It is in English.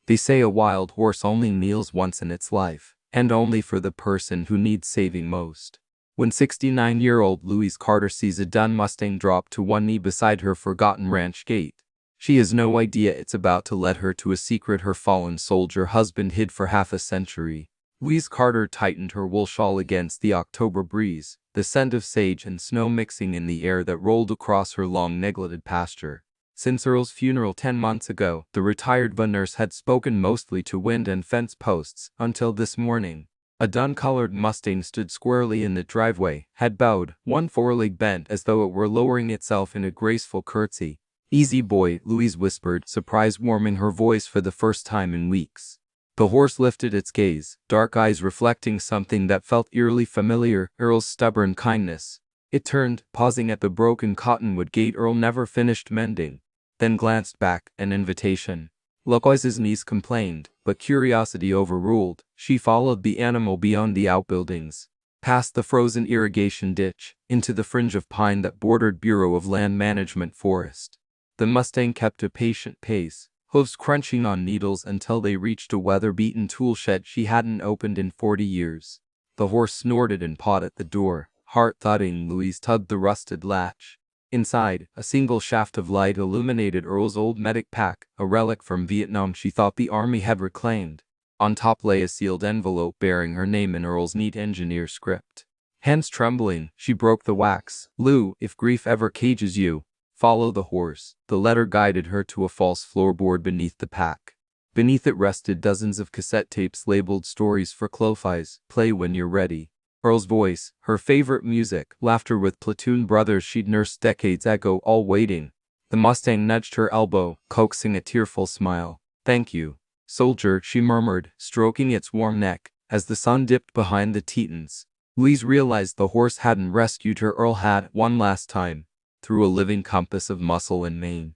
They say a wild horse only kneels once in its life, and only for the person who needs saving most. When 69-year-old Louise Carter sees a dun Mustang drop to one knee beside her forgotten ranch gate, she has no idea it's about to lead her to a secret her fallen soldier husband hid for half a century. Louise Carter tightened her wool shawl against the October breeze, the scent of sage and snow mixing in the air that rolled across her long-neglected pasture. Since Earl's funeral 10 months ago, the retired nurse had spoken mostly to wind and fence posts, until this morning. A dun-colored Mustang stood squarely in the driveway, head bowed, one foreleg bent as though it were lowering itself in a graceful curtsy. "Easy boy," Louise whispered, surprise warming her voice for the first time in weeks. The horse lifted its gaze, dark eyes reflecting something that felt eerily familiar, Earl's stubborn kindness. It turned, pausing at the broken cottonwood gate Earl never finished mending, then glanced back, an invitation. Louise's knees complained, but curiosity overruled. She followed the animal beyond the outbuildings, past the frozen irrigation ditch, into the fringe of pine that bordered Bureau of Land Management forest. The Mustang kept a patient pace, hooves crunching on needles until they reached a weather-beaten tool shed she hadn't opened in 40 years. The horse snorted and pawed at the door, heart thudding. Louise tugged the rusted latch. Inside, a single shaft of light illuminated Earl's old medic pack, a relic from Vietnam she thought the army had reclaimed. On top lay a sealed envelope bearing her name in Earl's neat engineer script. Hands trembling, she broke the wax. "Lou, if grief ever cages you, follow the horse." The letter guided her to a false floorboard beneath the pack. Beneath it rested dozens of cassette tapes labeled "Stories for Clophies, play when you're ready." Earl's voice, her favorite music, laughter with platoon brothers she'd nursed decades ago, all waiting. The Mustang nudged her elbow, coaxing a tearful smile. "Thank you, soldier," she murmured, stroking its warm neck. As the sun dipped behind the Tetons, Louise realized the horse hadn't rescued her. Earl had, one last time, through a living compass of muscle and mane.